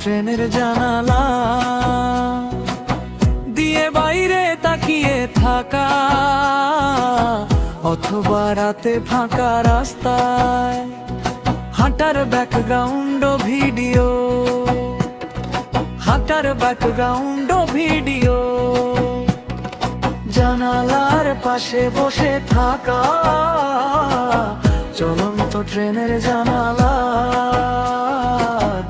ট্রেনের জানালা দিয়ে বাইরে তাকিয়ে থাকা, অথবা রাতে ফাঁকা রাস্তায় হাঁটার ব্যাকগ্রাউন্ড ভিডিও, হাঁটার ব্যাকগ্রাউন্ড ভিডিও, জানালার পাশে বসে থাকা, চলন্ত ট্রেনের জানালা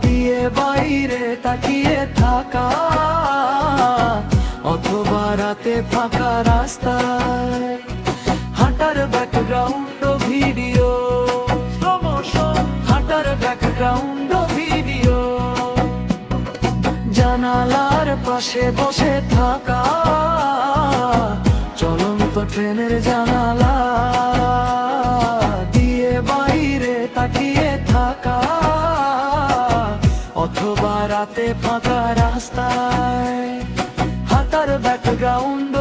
দিয়ে বাইরে তাকিয়ে থাকা, অথবা রাতে ফাঁকা রাস্তায় হাঁটার ব্যাকগ্রাউন্ড ভিডিও, হাঁটার ব্যাকগ্রাউন্ড ভিডিও, জানালার পাশে বসে থাকা, চলন্ত ট্রেনের জানালা দিয়ে বাইরে তাকিয়ে থাকা, অথবা রাতে ফাঁকা রাস্তায় হাঁটার ব্যাকগ্রাউন্ড